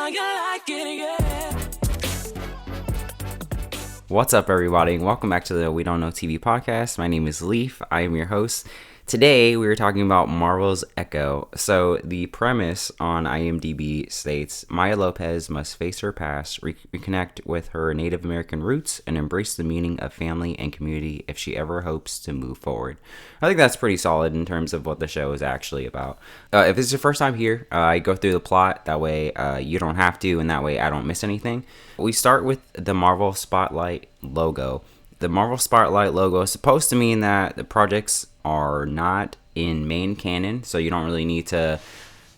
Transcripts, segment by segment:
how you like it, yeah. What's up, everybody? Welcome back to the We Don't Know TV podcast. My name is Leaf. I am your host. Today, we are talking about Marvel's Echo. So, the premise on IMDb states, Maya Lopez must face her past, reconnect with her Native American roots, and embrace the meaning of family and community if she ever hopes to move forward. I think that's pretty solid in terms of what the show is actually about. If it's your first time here, I go through the plot. That way, you don't have to, and that way I don't miss anything. We start with the Marvel Spotlight logo. The Marvel Spotlight logo is supposed to mean that the projects are not in main canon, so you don't really need to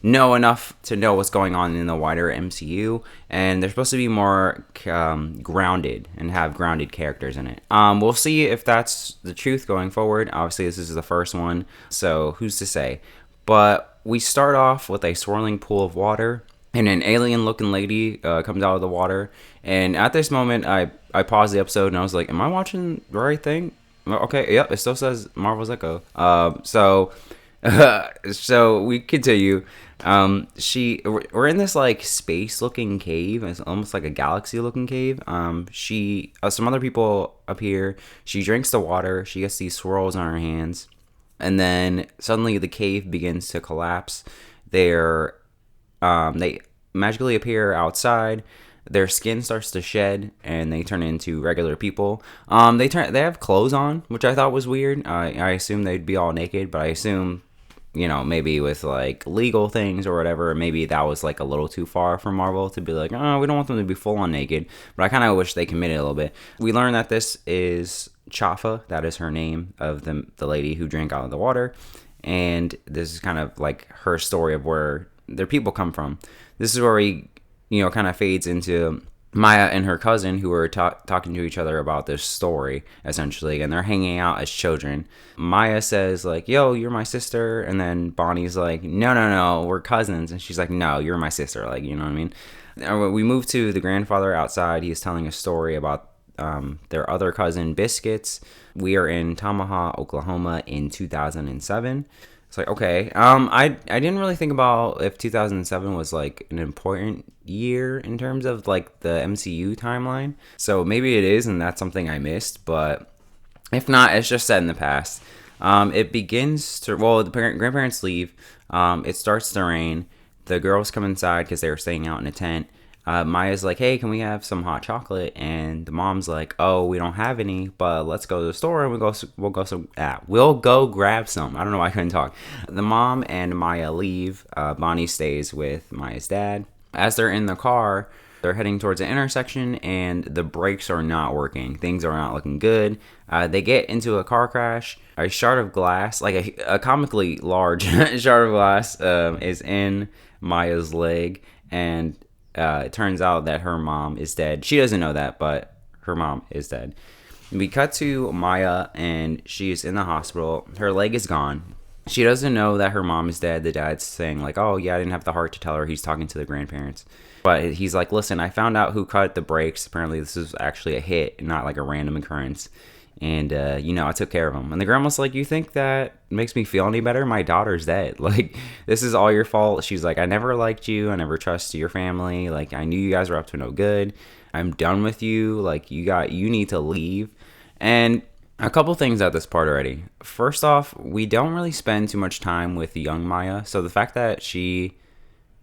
know enough to know what's going on in the wider MCU, and they're supposed to be more grounded and have grounded characters in it. We'll see if that's the truth going forward. Obviously, this is the first one, so who's to say? But we start off with a swirling pool of water, and an alien-looking lady comes out of the water. And at this moment, I paused the episode, and I was like, am I watching the right thing? Okay, yep, it still says Marvel's Echo. So we continue. We're in this, like, space-looking cave. It's almost like a galaxy-looking cave. Some other people appear. She drinks the water. She gets these swirls on her hands. And then suddenly the cave begins to collapse. They magically appear outside. Their skin starts to shed, and they turn into regular people. They have clothes on, which I thought was weird. I assumed they'd be all naked, but I assume, maybe with like legal things or whatever, maybe that was like a little too far for Marvel to be like, oh, we don't want them to be full on naked. But I kind of wish they committed a little bit. We learn that this is Chafa. That is her name of the lady who drank out of the water, and this is kind of like her story of where their people come from. This is where we kind of fades into Maya and her cousin, who are talking to each other about this story, essentially, and they're hanging out as children. Maya says, like, yo, you're my sister, and then Bonnie's like, no, we're cousins, and she's like, no, you're my sister, like, you know what I mean? We move to the grandfather outside. He's telling a story about their other cousin, Biscuits. We are in Tamaha, Oklahoma in 2007. It's like, okay, I didn't really think about if 2007 was like an important year in terms of like the MCU timeline. So maybe it is, and that's something I missed. But if not, it's just set in the past. It begins to, the grandparents leave. It starts to rain. The girls come inside because they were staying out in a tent. Maya's like, hey, can we have some hot chocolate? And the mom's like, oh, we don't have any, but let's go to the store and we'll go grab some. I don't know why I couldn't talk. The mom and Maya leave. Bonnie stays with Maya's dad. As they're in the car, they're heading towards an intersection, and the brakes are not working. Things are not looking good. They get into a car crash. A shard of glass, like a comically large shard of glass, is in Maya's leg, and it turns out that her mom is dead. She doesn't know that, but her mom is dead. We cut to Maya, and she's in the hospital. Her leg is gone. She doesn't know that her mom is dead. The dad's saying, like, oh, yeah, I didn't have the heart to tell her. He's talking to the grandparents. But he's like, listen, I found out who cut the brakes. Apparently, this is actually a hit, not like a random occurrence. And, I took care of him. And the grandma's like, you think that makes me feel any better? My daughter's dead. Like, this is all your fault. She's like, I never liked you. I never trusted your family. Like, I knew you guys were up to no good. I'm done with you. Like, you need to leave. And a couple things at this part already. First off, we don't really spend too much time with young Maya. So the fact that she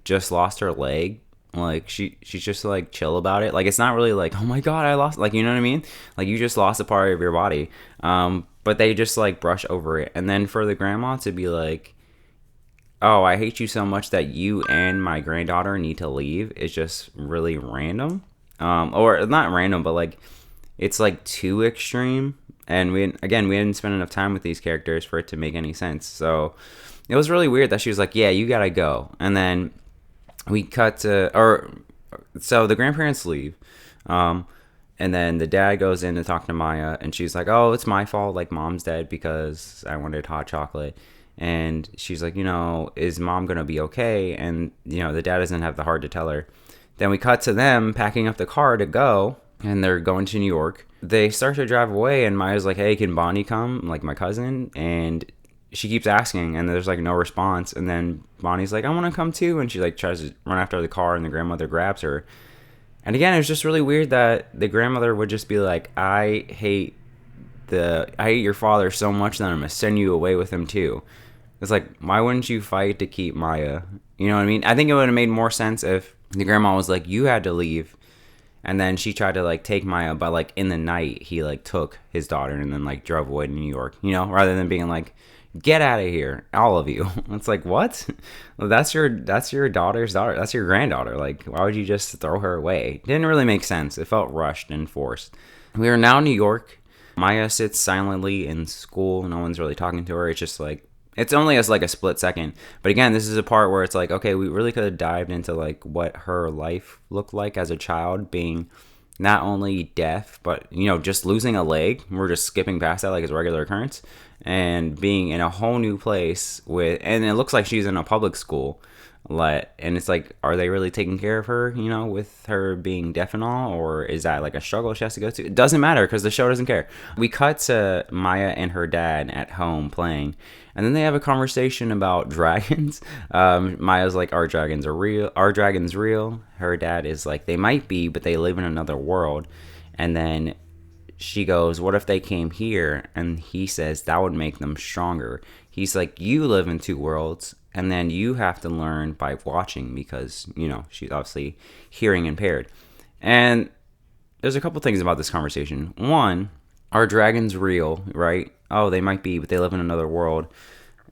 just lost her leg, like, she's just, like, chill about it. Like, it's not really like, oh, my God, I lost. Like, you know what I mean? Like, you just lost a part of your body. But they just, like, brush over it. And then for the grandma to be like, oh, I hate you so much that you and my granddaughter need to leave is just really random. Or not random, but, like, it's, like, too extreme. And we didn't spend enough time with these characters for it to make any sense. So it was really weird that she was like, yeah, you gotta go. And then we cut to, so the grandparents leave, and then the dad goes in to talk to Maya, and she's like, oh, it's my fault, like, mom's dead because I wanted hot chocolate. And she's like, is mom gonna be okay? And, the dad doesn't have the heart to tell her. Then we cut to them packing up the car to go, and they're going to New York. They start to drive away, and Maya's like, hey, can Bonnie come, like, my cousin? And she keeps asking, and there's like no response. And then Bonnie's like, I want to come too, and she like tries to run after the car, and the grandmother grabs her. And again, it's just really weird that the grandmother would just be like, I hate your father so much that I'm gonna send you away with him too. It's like, why wouldn't you fight to keep Maya? You know what I mean? I think it would have made more sense if the grandma was like, you had to leave, and then she tried to like take Maya, but like in the night he like took his daughter and then like drove away to New York, you know, rather than being like, get out of here, all of you. It's like, what? Well, that's your daughter's daughter. That's your granddaughter. Like, why would you just throw her away? It didn't really make sense. It felt rushed and forced. We are now in New York. Maya sits silently in school. No one's really talking to her. It's just like, it's only as like a split second. But again, this is a part where it's like, okay, we really could have dived into like what her life looked like as a child, being not only deaf, but, you know, just losing a leg. We're just skipping past that like it's a regular occurrence. And being in a whole new place and it looks like she's in a public school. And it's like, are they really taking care of her, you know, with her being deaf and all? Or is that like a struggle she has to go to? It doesn't matter because the show doesn't care. We cut to Maya and her dad at home playing. And then they have a conversation about dragons. Maya's like, our dragons are real. Our dragon's real. Her dad is like, they might be, but they live in another world. And then she goes, what if they came here? And he says, that would make them stronger. He's like, you live in two worlds, and then you have to learn by watching because, you know, she's obviously hearing impaired. And there's a couple things about this conversation. One, are dragons real, right? Oh, they might be, but they live in another world.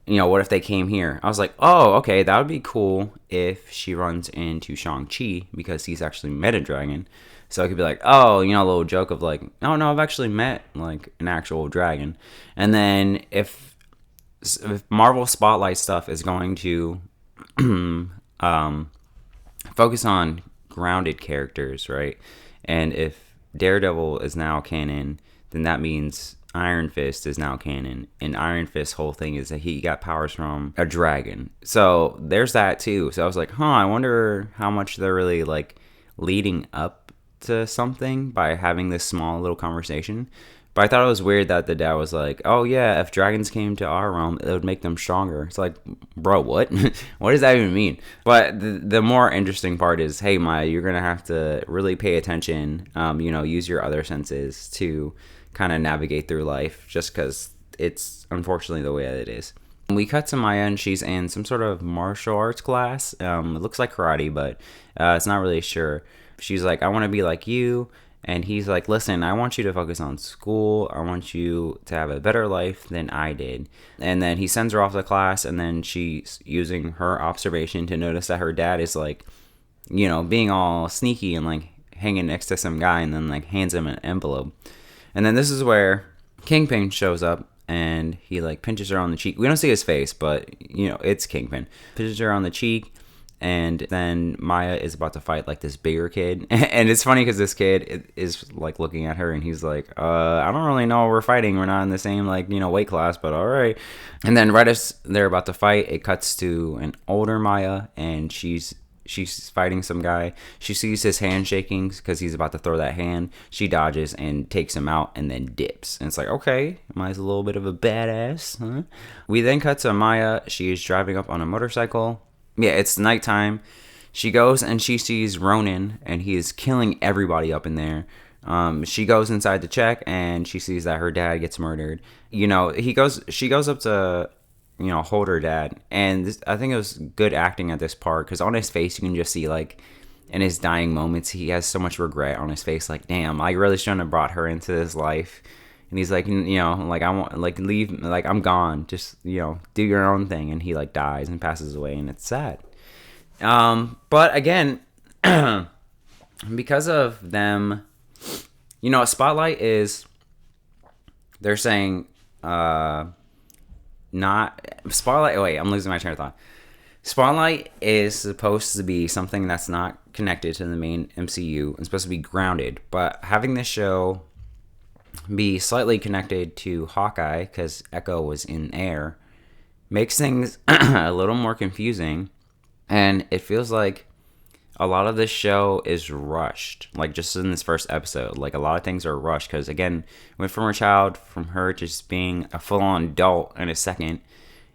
You know, what if they came here? I was like, oh, okay, that would be cool if she runs into Shang-Chi because he's actually met a dragon. So it could be like, oh, you know, a little joke of like, oh, no, I've actually met like an actual dragon. And then if Marvel Spotlight stuff is going to focus on grounded characters, right? And if Daredevil is now canon, then that means Iron Fist is now canon. And Iron Fist's whole thing is that he got powers from a dragon. So there's that too. So I was like, I wonder how much they're really like leading up to something by having this small little conversation. But I thought it was weird that the dad was like, oh yeah, if dragons came to our realm, it would make them stronger. It's like, bro, what? What does that even mean? But the more interesting part is, hey, Maya, you're going to have to really pay attention, you know, use your other senses to kind of navigate through life, just because it's unfortunately the way that it is. We cut to Maya, and she's in some sort of martial arts class. It looks like karate, but it's not really sure. She's like, I want to be like you. And he's like, listen, I want you to focus on school. I want you to have a better life than I did. And then he sends her off to class, and then she's using her observation to notice that her dad is like, you know, being all sneaky and like hanging next to some guy, and then like hands him an envelope. And then this is where Kingpin shows up, and he like pinches her on the cheek. We don't see his face, but you know, it's Kingpin. Pinches her on the cheek. And then Maya is about to fight like this bigger kid. And it's funny because this kid is like looking at her, and he's like, I don't really know what we're fighting. We're not in the same like, you know, weight class, but all right. And then right as they're about to fight, it cuts to an older Maya, and she's fighting some guy. She sees his hand shaking because he's about to throw that hand. She dodges and takes him out and then dips. And it's like, okay, Maya's a little bit of a badass, huh? We then cut to Maya. She is driving up on a motorcycle. Yeah, it's nighttime. She goes and she sees Ronan, and he is killing everybody up in there. She goes inside to check, and she sees that her dad gets murdered. You know, she goes up to, you know, hold her dad. And I think it was good acting at this part, because on his face, you can just see, like, in his dying moments, he has so much regret on his face. Like, damn, I really shouldn't have brought her into this life. And he's like, you know, like, I want, like, leave, like, I'm gone. Just, you know, do your own thing. And he, like, dies and passes away, and it's sad. But again, because of them, you know, Spotlight is, they're saying, not, Spotlight, wait, I'm losing my train of thought. Spotlight is supposed to be something that's not connected to the main MCU and supposed to be grounded. But having this show be slightly connected to Hawkeye, because Echo was in air, makes things a little more confusing. And it feels like a lot of this show is rushed, like just in this first episode. Like a lot of things are rushed because, again, went from her child, from her just being a full-on adult in a second.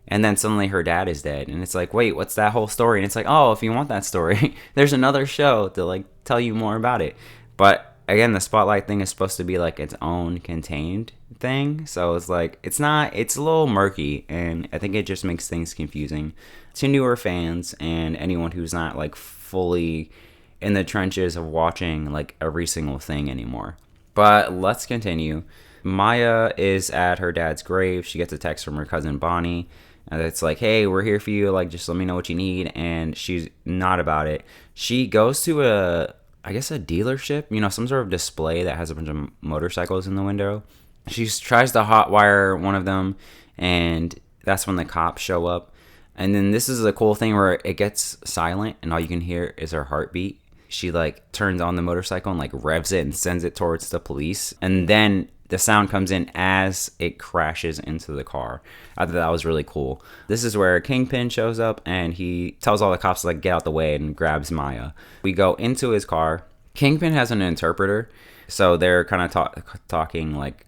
And then suddenly her dad is dead. And it's like, wait, what's that whole story? And it's like, oh, if you want that story, there's another show to like tell you more about it. But again, the spotlight thing is supposed to be like its own contained thing. So it's like, it's not, it's a little murky. And I think it just makes things confusing to newer fans and anyone who's not like fully in the trenches of watching like every single thing anymore. But let's continue. Maya is at her dad's grave. She gets a text from her cousin Bonnie. And it's like, hey, we're here for you. Like, just let me know what you need. And she's not about it. She goes to I guess a dealership, some sort of display that has a bunch of motorcycles in the window. She tries to hotwire one of them, and that's when the cops show up. And then this is a cool thing where it gets silent, and all you can hear is her heartbeat. She like turns on the motorcycle and like revs it and sends it towards the police. And then the sound comes in as it crashes into the car. I thought that was really cool. This is where Kingpin shows up and he tells all the cops to like get out the way and grabs Maya. We go into his car. Kingpin has an interpreter, so they're kind of talking like,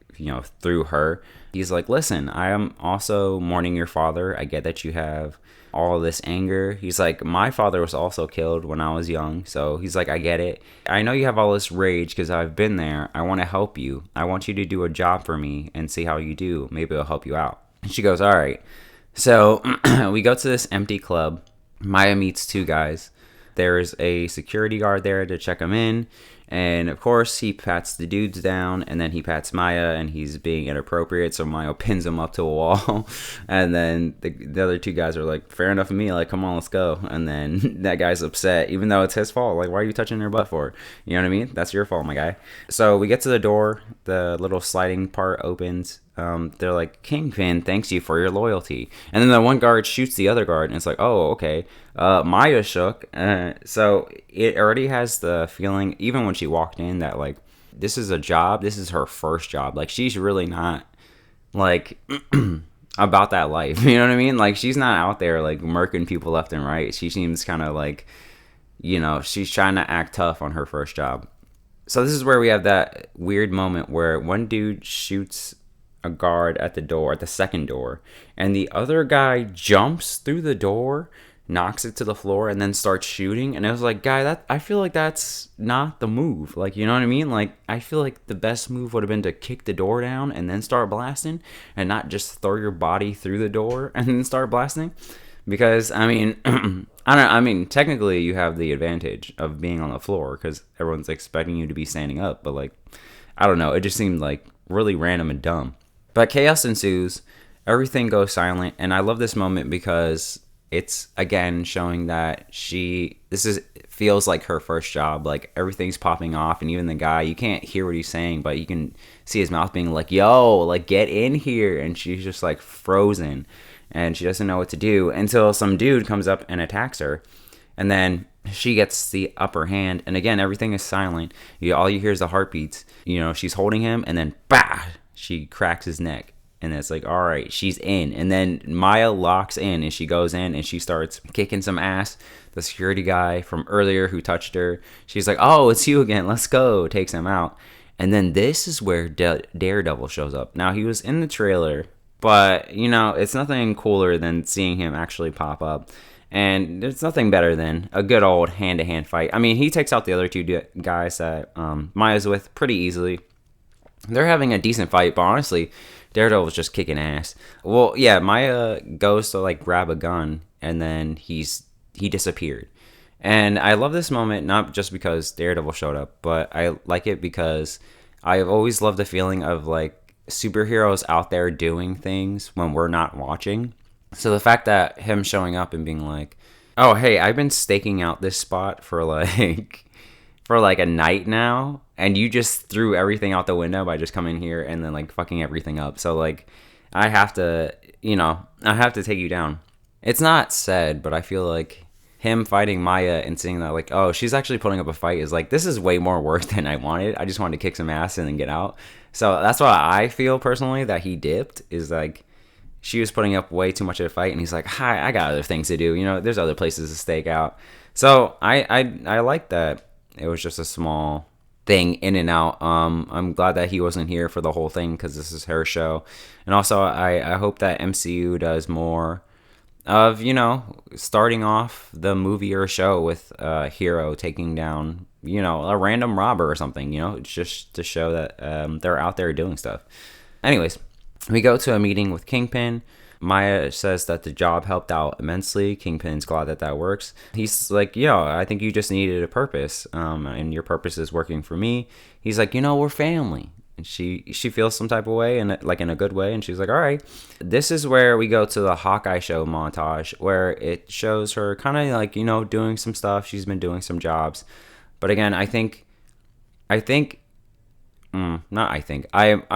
through her. He's like, listen, I am also mourning your father. I get that you have all of this anger. He's like, my father was also killed when I was young. So he's like, I get it. I know you have all this rage because I've been there. I want to help you. I want you to do a job for me and see how you do. Maybe it'll help you out. And she goes, all right. So we go to this empty club. Maya meets two guys. There's a security guard there to check them in. And of course, he pats the dudes down, and then he pats Maya, and he's being inappropriate. So Maya pins him up to a wall, and then the other two guys are like, "Fair enough with me. Like, come on, let's go." And then that guy's upset, even though it's his fault. Like, why are you touching her butt for? You know what I mean? That's your fault, my guy. So we get to the door. The little sliding part opens. They're like, Kingpin thanks you for your loyalty. And then the one guard shoots the other guard, and it's like, oh, okay. Maya shook. So it already has the feeling, even when she walked in, that like, this is a job. This is her first job. Like, she's really not like about that life. You know what I mean? Like, she's not out there like murking people left and right. She seems kind of like, she's trying to act tough on her first job. So this is where we have that weird moment where one dude shoots a guard at the door, at the second door, and the other guy jumps through the door, knocks it to the floor, and then starts shooting. And I was like, guy, I feel like that's not the move. Like, you know what I mean? Like, I feel like the best move would have been to kick the door down and then start blasting, and not just throw your body through the door and then start blasting. Because, I mean, technically you have the advantage of being on the floor because everyone's expecting you to be standing up. But, like, I don't know. It just seemed, like, really random and dumb. But chaos ensues. Everything goes silent. And I love this moment because it's, again, showing that feels like her first job. Like, everything's popping off. And even the guy, you can't hear what he's saying, but you can see his mouth being like, yo, like, get in here. And she's just, like, frozen. And she doesn't know what to do until some dude comes up and attacks her. And then she gets the upper hand. And again, everything is silent. All you hear is the heartbeats. She's holding him, and then, bah! She cracks his neck. And it's like, all right, she's in. And then Maya locks in, and she goes in, and she starts kicking some ass. The security guy from earlier who touched her, she's like, oh, it's you again. Let's go. Takes him out. And then this is where Daredevil shows up. Now, he was in the trailer, but, it's nothing cooler than seeing him actually pop up. And there's nothing better than a good old hand-to-hand fight. I mean, he takes out the other two guys that Maya's with pretty easily. They're having a decent fight, but honestly, Daredevil's just kicking ass. Well, yeah, Maya goes to, like, grab a gun, and then he disappeared. And I love this moment, not just because Daredevil showed up, but I like it because I've always loved the feeling of, like, superheroes out there doing things when we're not watching. So the fact that him showing up and being like, oh, hey, I've been staking out this spot for a night now, and you just threw everything out the window by just coming here and then, like, fucking everything up. So, like, I have to take you down. It's not said, but I feel like him fighting Maya and seeing that, like, oh, she's actually putting up a fight is like, this is way more work than I wanted. I just wanted to kick some ass and then get out. So that's why I feel personally that he dipped, is like, she was putting up way too much of a fight, and he's like, hi, I got other things to do. There's other places to stake out. So I like that. It was just a small thing in and out. I'm glad that he wasn't here for the whole thing because this is her show. And also, I hope that MCU does more of, starting off the movie or show with a hero taking down, a random robber or something, it's just to show that they're out there doing stuff. Anyways, we go to a meeting with Kingpin. Maya says that the job helped out immensely. Kingpin's glad that works. He's like, I think you just needed a purpose, and your purpose is working for me. He's like, we're family. And she feels some type of way, and like in a good way, and she's like, all right. This is where we go to the Hawkeye show montage, where it shows her kind of like, doing some stuff. She's been doing some jobs. But again, I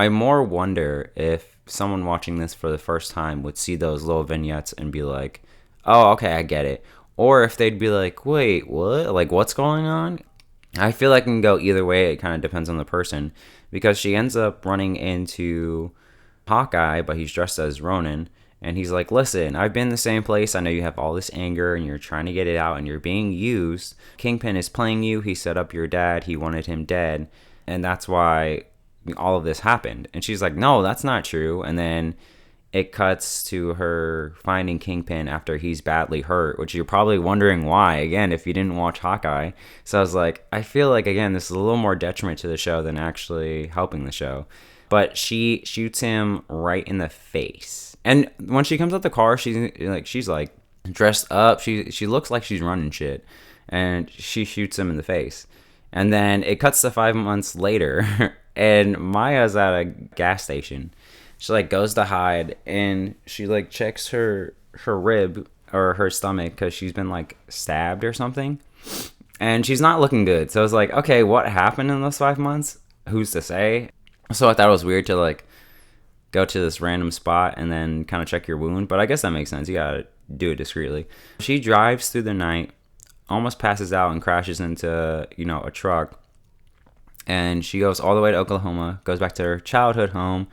more wonder if someone watching this for the first time would see those little vignettes and be like, oh, okay, I get it. Or if they'd be like, wait, what? Like, what's going on? I feel like it can go either way. It kind of depends on the person, because she ends up running into Hawkeye, but he's dressed as Ronin. And he's like, listen, I've been in the same place. I know you have all this anger and you're trying to get it out and you're being used. Kingpin is playing you. He set up your dad. He wanted him dead. And that's why all of this happened. And she's like, no, that's not true. And then it cuts to her finding Kingpin after he's badly hurt, which you're probably wondering why, again, if you didn't watch Hawkeye. So I was like, I feel like, again, this is a little more detriment to the show than actually helping the show. But she shoots him right in the face. And when she comes out the car, she's like dressed up. She looks like she's running shit. And she shoots him in the face. And then it cuts to 5 months later, and Maya's at a gas station. She like goes to hide, and she like checks her rib or her stomach because she's been like stabbed or something, and she's not looking good. So I was like, okay, what happened in those 5 months? Who's to say? So I thought it was weird to like go to this random spot and then kind of check your wound, but I guess that makes sense. You gotta do it discreetly. She drives through the night, almost passes out and crashes into, a truck. And she goes all the way to Oklahoma, goes back to her childhood home,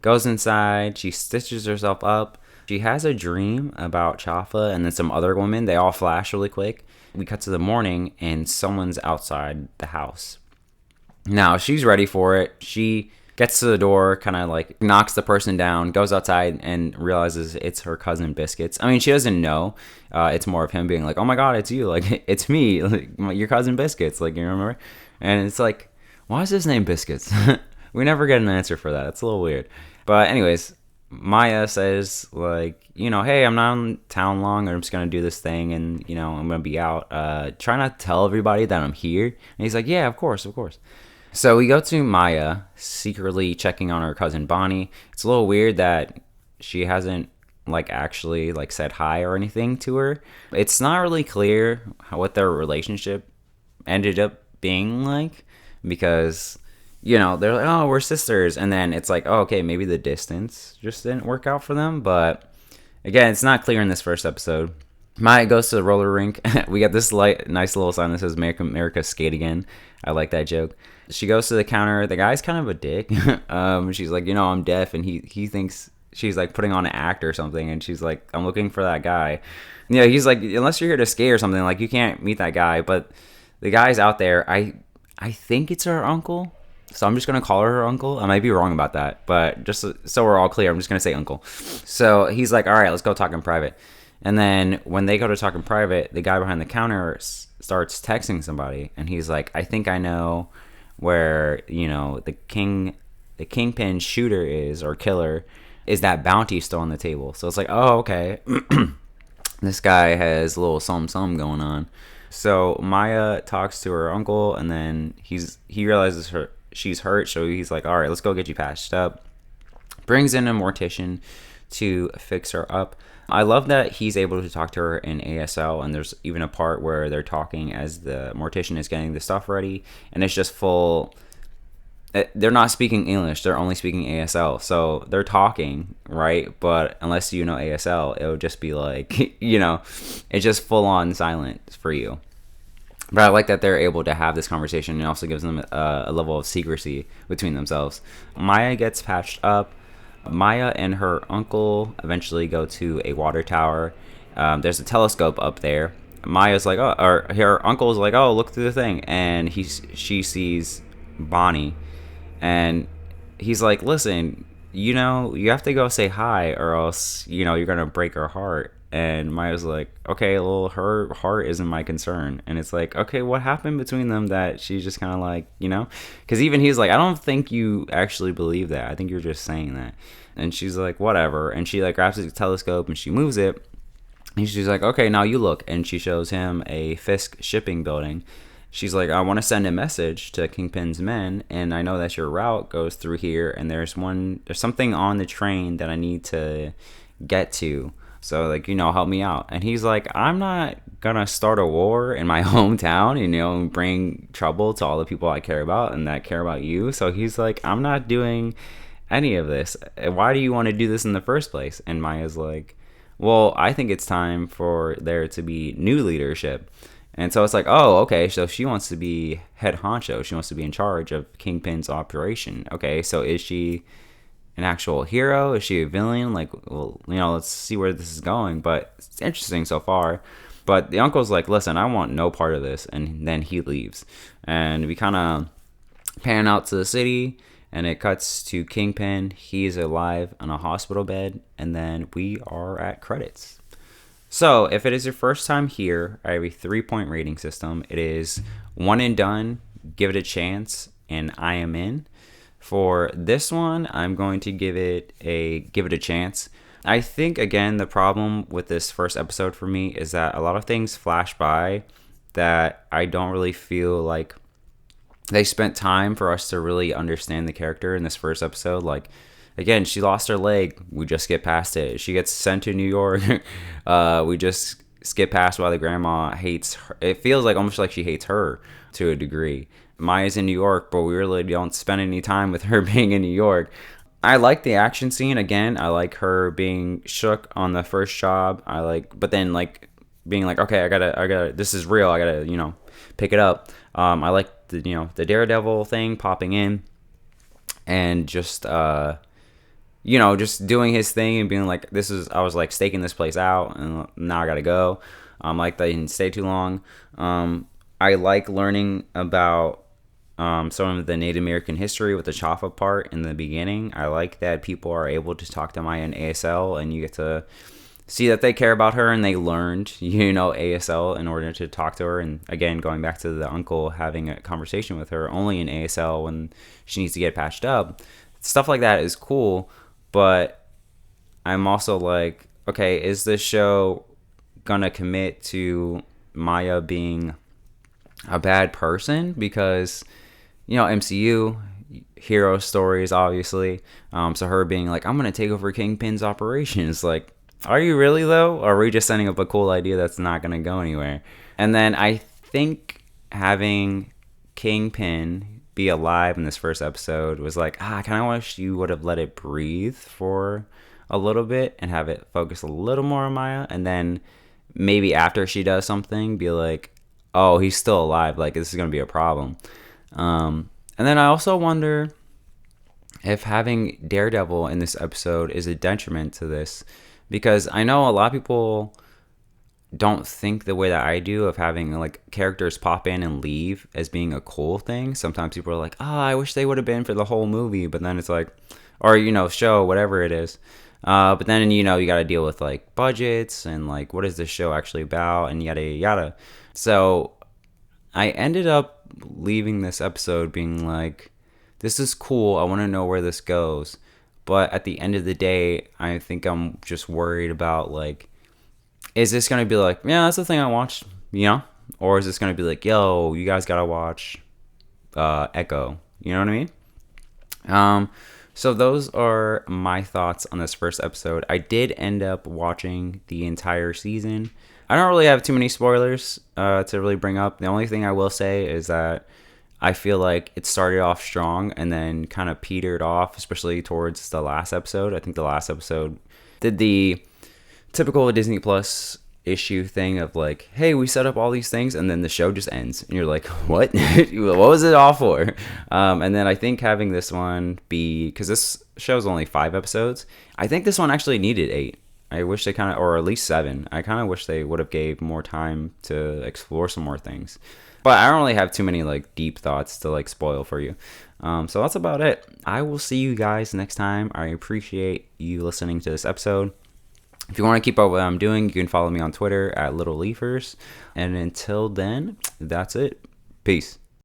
goes inside, she stitches herself up. She has a dream about Chafa and then some other women. They all flash really quick. We cut to the morning and someone's outside the house. Now, she's ready for it. She gets to the door, kind of like knocks the person down, goes outside and realizes it's her cousin Biscuits. I mean, she doesn't know. It's more of him being like, oh my God, it's you. Like, it's me, like, your cousin Biscuits. Like, you remember? And it's like, why is his name Biscuits? We never get an answer for that. It's a little weird. But anyways, Maya says like, hey, I'm not in town long. I'm just going to do this thing and, I'm going to be out. Try not to tell everybody that I'm here. And he's like, yeah, of course. So we go to Maya secretly checking on her cousin Bonnie. It's a little weird that she hasn't like actually like said hi or anything to her. It's not really clear what their relationship ended up being like, because they're like, oh, we're sisters, and then it's like, oh, okay, maybe the distance just didn't work out for them. But again, it's not clear in this first episode. Maya goes to the roller rink. We got this nice little sign that says America skate again. I like that joke. She goes to the counter. The guy's kind of a dick. She's like, I'm deaf, and he thinks she's like putting on an act or something, and she's like, I'm looking for that guy. He's like, unless you're here to skate or something, like you can't meet that guy. But the guy's out there. I think it's her uncle. So I'm just going to call her uncle. I might be wrong about that, but just so we're all clear, I'm just going to say uncle. So he's like, all right, let's go talk in private. And then when they go to talk in private, the guy behind the counter starts texting somebody, and he's like, I think I know where, the kingpin shooter is, or killer, is that bounty still on the table. So it's like, oh, okay. This guy has a little something going on. So Maya talks to her uncle, and then he realizes she's hurt, so he's like, all right, let's go get you patched up. Brings in a mortician to fix her up. I love that he's able to talk to her in ASL, and there's even a part where they're talking as the mortician is getting the stuff ready, and it's just full. They're not speaking English, they're only speaking ASL, so they're talking, right? But unless you know ASL, it would just be like, it's just full on silence for you. But I like that they're able to have this conversation, and it also gives them a level of secrecy between themselves. Maya gets patched up. Maya and her uncle eventually go to a water tower. There's a telescope up there. Maya's like, oh, or her uncle's like, oh, look through the thing, and she sees Bonnie, and he's like, listen, you have to go say hi, or else you're gonna break her heart. And Maya's like, okay, well, her heart isn't my concern. And it's like, okay, what happened between them that she's just kind of like, because even he's like, I don't think you actually believe that. I think you're just saying that. And she's like, whatever. And she like grabs a telescope and she moves it. And she's like, okay, now you look. And she shows him a Fisk shipping building. She's like, I want to send a message to Kingpin's men, and I know that your route goes through here, and there's something on the train that I need to get to. So, like, help me out. And he's like, I'm not gonna start a war in my hometown, and bring trouble to all the people I care about and that care about you. So he's like, I'm not doing any of this. Why do you want to do this in the first place? And Maya's like, well, I think it's time for there to be new leadership. And so it's like, oh, okay, so she wants to be head honcho. She wants to be in charge of Kingpin's operation. Okay, so is she an actual hero? Is she a villain? Like, well, let's see where this is going. But it's interesting so far. But the uncle's like, listen, I want no part of this. And then he leaves. And we kind of pan out to the city. And it cuts to Kingpin. He's alive on a hospital bed. And then we are at credits. So, if it is your first time here, I have a 3-point rating system. It is one and done, give it a chance, and I am in. For this one, I'm going to give it a chance. I think, again, the problem with this first episode for me is that a lot of things flash by that I don't really feel like they spent time for us to really understand the character in this first episode. Like, again, she lost her leg. We just skip past it. She gets sent to New York. We just skip past why the grandma hates her. It feels like almost like she hates her to a degree. Maya's in New York, but we really don't spend any time with her being in New York. I like the action scene. Again, I like her being shook on the first job. But then like being like, okay, I gotta, this is real. I gotta, pick it up. I like the Daredevil thing popping in and just, just doing his thing and being like, I was like staking this place out and now I gotta go. Like they didn't stay too long. I like learning about some of the Native American history with the Chafa part in the beginning. I like that people are able to talk to Maya in ASL and you get to see that they care about her and they learned, ASL in order to talk to her. And again, going back to the uncle having a conversation with her only in ASL when she needs to get patched up. Stuff like that is cool. But I'm also like, okay, is this show gonna commit to Maya being a bad person? Because, MCU, hero stories, obviously. So her being like, I'm gonna take over Kingpin's operations. Like, are you really, though? Or are we just setting up a cool idea that's not gonna go anywhere? And then I think having Kingpin be alive in this first episode was like, I kind of wish you would have let it breathe for a little bit and have it focus a little more on Maya, and then maybe after she does something be like, oh, he's still alive, like this is gonna be a problem. And then I also wonder if having Daredevil in this episode is a detriment to this, because I know a lot of people don't think the way that I do of having like characters pop in and leave as being a cool thing. Sometimes people are like, I wish they would have been for the whole movie, but then it's like, or show, whatever it is. But then you got to deal with like budgets and like what is this show actually about and yada yada. So I ended up leaving this episode being like, this is cool, I want to know where this goes, but at the end of the day I think I'm just worried about like, is this going to be like, yeah, that's the thing I watched, or is this going to be like, yo, you guys got to watch Echo, you know what I mean? So those are my thoughts on this first episode. I did end up watching the entire season. I don't really have too many spoilers to really bring up. The only thing I will say is that I feel like it started off strong and then kind of petered off, especially towards the last episode. I think the last episode did the typical Disney Plus issue thing of like, hey, we set up all these things and then the show just ends and you're like, what? What was it all for? And then I think having this one be, because this show's only 5 episodes, I think this one actually needed 8. I wish they kind of, or at least 7. I kind of wish they would have gave more time to explore some more things. But I don't really have too many like deep thoughts to like spoil for you. So that's about it. I will see you guys next time. I appreciate you listening to this episode. If you want to keep up with what I'm doing, you can follow me on Twitter at Little Leafers. And until then, that's it. Peace.